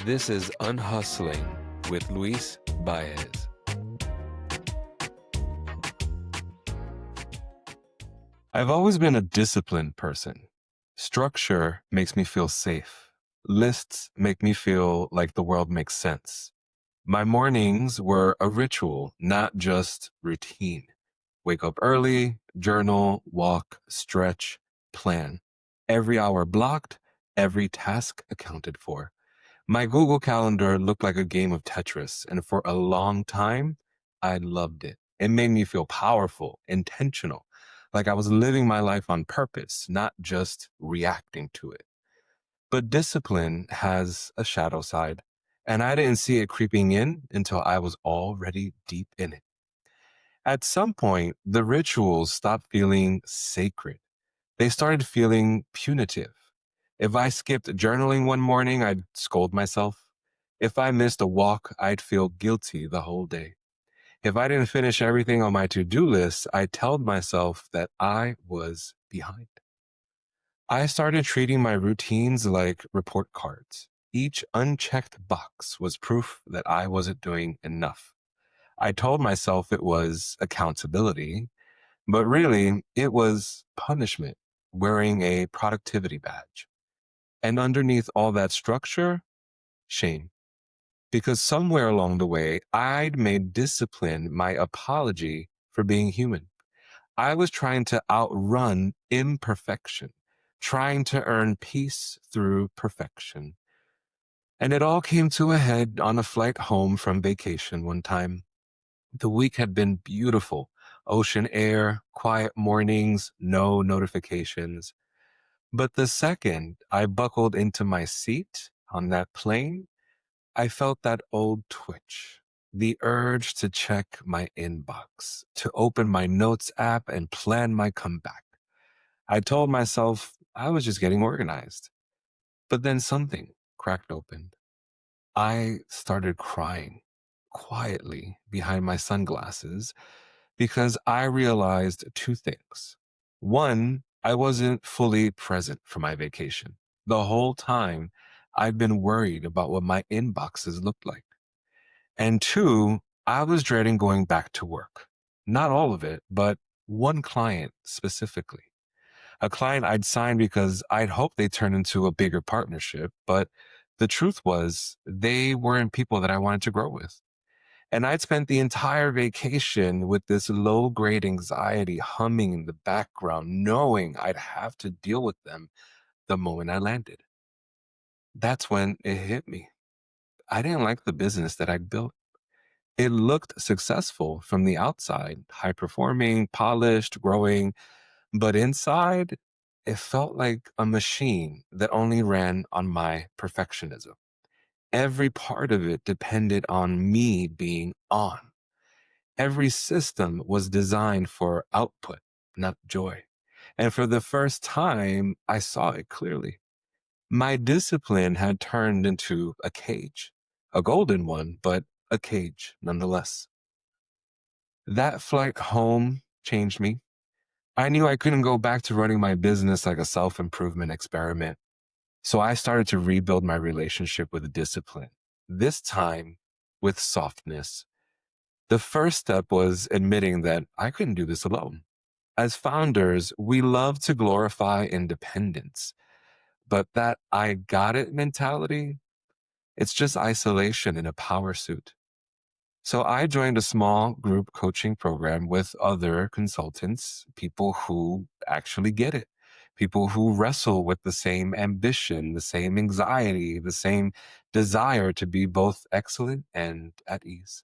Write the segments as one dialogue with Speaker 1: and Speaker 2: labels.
Speaker 1: This is Unhustling with Luis Baez. I've always been a disciplined person. Structure makes me feel safe. Lists make me feel like the world makes sense. My mornings were a ritual, not just routine. Wake up early, journal, walk, stretch, plan. Every hour blocked, every task accounted for. My Google Calendar looked like a game of Tetris, and for a long time, I loved it. It made me feel powerful, intentional, like I was living my life on purpose, not just reacting to it. But discipline has a shadow side, and I didn't see it creeping in until I was already deep in it. At some point, the rituals stopped feeling sacred. They started feeling punitive. If I skipped journaling one morning, I'd scold myself. If I missed a walk, I'd feel guilty the whole day. If I didn't finish everything on my to do list, I told myself that I was behind. I started treating my routines like report cards. Each unchecked box was proof that I wasn't doing enough. I told myself it was accountability, but really it was punishment, wearing a productivity badge. And underneath all that structure, shame. Because somewhere along the way, I'd made discipline my apology for being human. I was trying to outrun imperfection, trying to earn peace through perfection. And it all came to a head on a flight home from vacation one time. The week had been beautiful. Ocean air, quiet mornings, no notifications. But the second I buckled into my seat on that plane, I felt that old twitch, the urge to check my inbox, to open my notes app and plan my comeback. I told myself I was just getting organized. But then something cracked open. I started crying quietly behind my sunglasses because I realized two things. One, I wasn't fully present for my vacation. The whole time, I've been worried about what my inboxes looked like. And two, I was dreading going back to work. Not all of it, but one client specifically. A client I'd signed because I'd hoped they'd turn into a bigger partnership, but the truth was they weren't people that I wanted to grow with. And I'd spent the entire vacation with this low grade anxiety humming in the background, knowing I'd have to deal with them the moment I landed. That's when it hit me. I didn't like the business that I'd built. It looked successful from the outside, high performing, polished, growing, but inside, it felt like a machine that only ran on my perfectionism. Every part of it depended on me being on. Every system was designed for output, not joy. And for the first time, I saw it clearly. My discipline had turned into a cage, a golden one, but a cage nonetheless. That flight home changed me. I knew I couldn't go back to running my business like a self improvement experiment. So I started to rebuild my relationship with discipline, this time with softness. The first step was admitting that I couldn't do this alone. As founders, we love to glorify independence, but that I got it mentality, it's just isolation in a power suit. So I joined a small group coaching program with other consultants, people who actually get it, people who wrestle with the same ambition, the same anxiety, the same desire to be both excellent and at ease.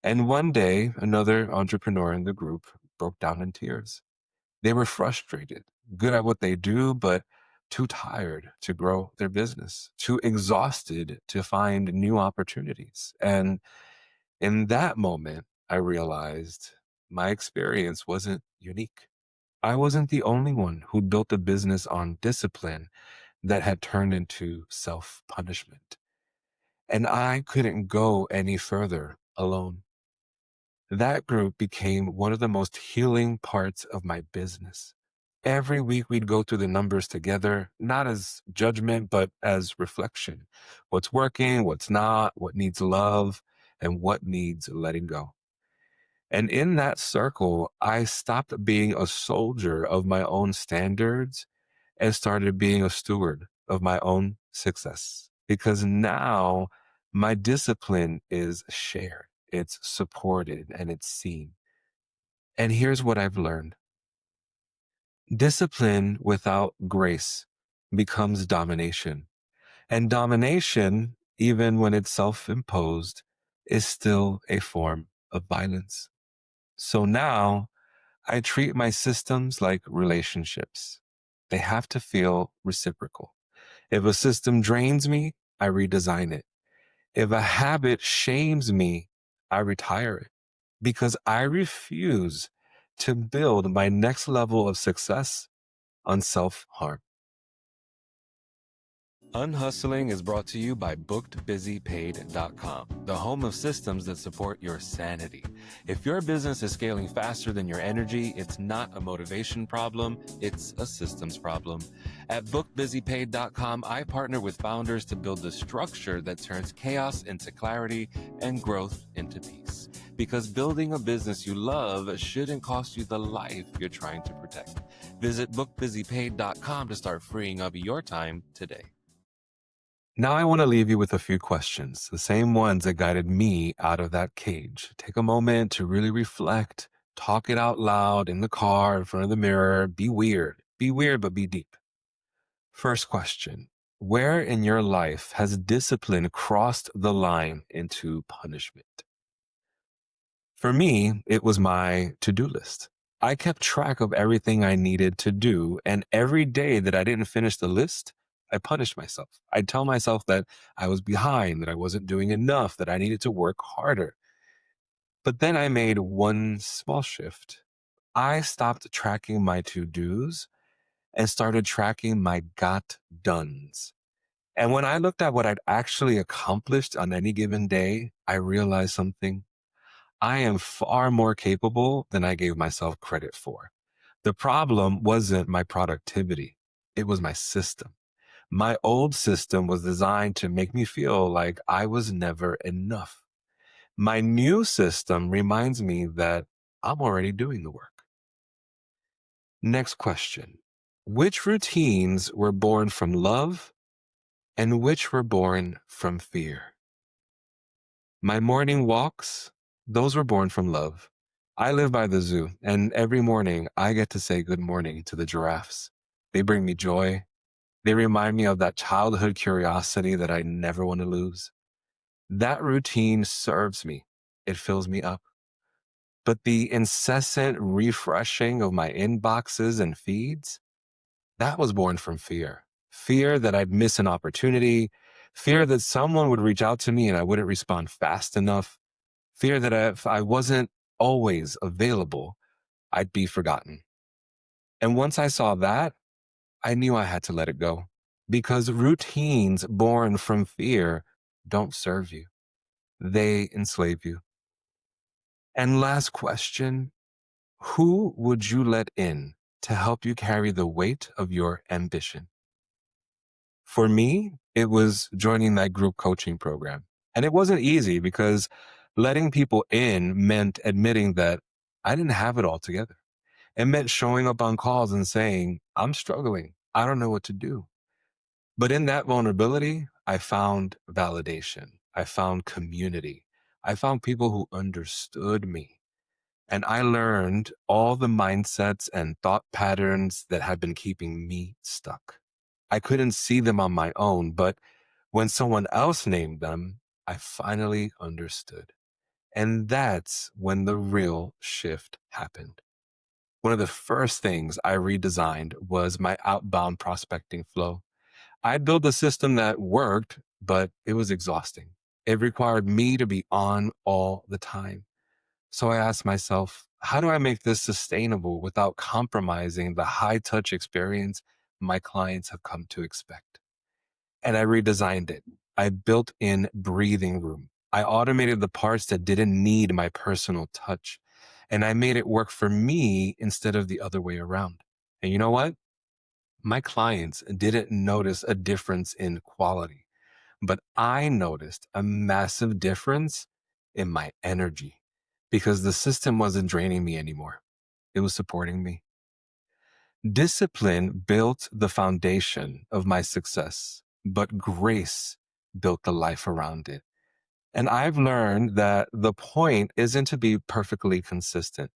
Speaker 1: And one day, another entrepreneur in the group broke down in tears. They were frustrated, good at what they do, but too tired to grow their business, too exhausted to find new opportunities. And in that moment, I realized my experience wasn't unique. I wasn't the only one who built a business on discipline that had turned into self punishment. And I couldn't go any further alone. That group became one of the most healing parts of my business. Every week we'd go through the numbers together, not as judgment, but as reflection. What's working, what's not, what needs love, and what needs letting go. And in that circle, I stopped being a soldier of my own standards and started being a steward of my own success. Because now my discipline is shared, it's supported, and it's seen. And here's what I've learned: discipline without grace becomes domination. And domination, even when it's self imposed, is still a form of violence. So now I treat my systems like relationships. They have to feel reciprocal. If a system drains me, I redesign it. If a habit shames me, I retire it because I refuse to build my next level of success on self harm. Unhustling is brought to you by bookedbusypaid.com, the home of systems that support your sanity. If your business is scaling faster than your energy, it's not a motivation problem, it's a systems problem. At bookedbusypaid.com, I partner with founders to build the structure that turns chaos into clarity and growth into peace. Because building a business you love shouldn't cost you the life you're trying to protect. Visit bookbusypaid.com to start freeing up your time today. Now I want to leave you with a few questions, the same ones that guided me out of that cage. Take a moment to really reflect, talk it out loud in the car, in front of the mirror. Be weird. Be weird, but be deep. First question: where in your life has discipline crossed the line into punishment? For me, it was my to-do list. I kept track of everything I needed to do, and every day that I didn't finish the list, I punished myself. I'd tell myself that I was behind, that I wasn't doing enough, that I needed to work harder. But then I made one small shift. I stopped tracking my to-dos and started tracking my got dones. And when I looked at what I'd actually accomplished on any given day, I realized something. I am far more capable than I gave myself credit for. The problem wasn't my productivity, it was my system. My old system was designed to make me feel like I was never enough. My new system reminds me that I'm already doing the work. Next question: which routines were born from love and which were born from fear? My morning walks, those were born from love. I live by the zoo, and every morning I get to say good morning to the giraffes. They bring me joy. They remind me of that childhood curiosity that I never want to lose. That routine serves me. It fills me up. But the incessant refreshing of my inboxes and feeds, that was born from fear. Fear that I'd miss an opportunity, fear that someone would reach out to me and I wouldn't respond fast enough, fear that if I wasn't always available, I'd be forgotten. And once I saw that, I knew I had to let it go because routines born from fear don't serve you. They enslave you. And last question: who would you let in to help you carry the weight of your ambition? For me, it was joining that group coaching program. And it wasn't easy because letting people in meant admitting that I didn't have it all together. It meant showing up on calls and saying, I'm struggling. I don't know what to do. But in that vulnerability, I found validation. I found community. I found people who understood me. And I learned all the mindsets and thought patterns that had been keeping me stuck. I couldn't see them on my own, but when someone else named them, I finally understood. And that's when the real shift happened. One of the first things I redesigned was my outbound prospecting flow. I built a system that worked, but it was exhausting. It required me to be on all the time. So I asked myself, how do I make this sustainable without compromising the high touch experience my clients have come to expect? And I redesigned it. I built in breathing room. I automated the parts that didn't need my personal touch. And I made it work for me instead of the other way around. And you know what? My clients didn't notice a difference in quality, but I noticed a massive difference in my energy because the system wasn't draining me anymore. It was supporting me. Discipline built the foundation of my success, but grace built the life around it. And I've learned that the point isn't to be perfectly consistent.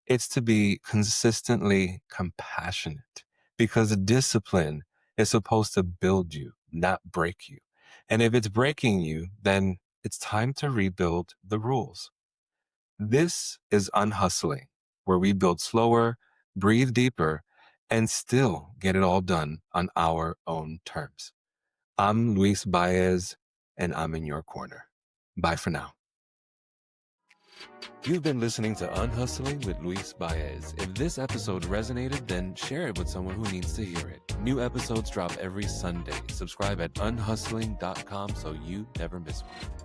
Speaker 1: It's to be consistently compassionate because discipline is supposed to build you, not break you. And if it's breaking you, then it's time to rebuild the rules. This is unhustling, where we build slower, breathe deeper, and still get it all done on our own terms. I'm Luis Baez, and I'm in your corner. Bye for now. You've been listening to Unhustling with Luis Baez. If this episode resonated, then share it with someone who needs to hear it. New episodes drop every Sunday. Subscribe at unhustling.com so you never miss one.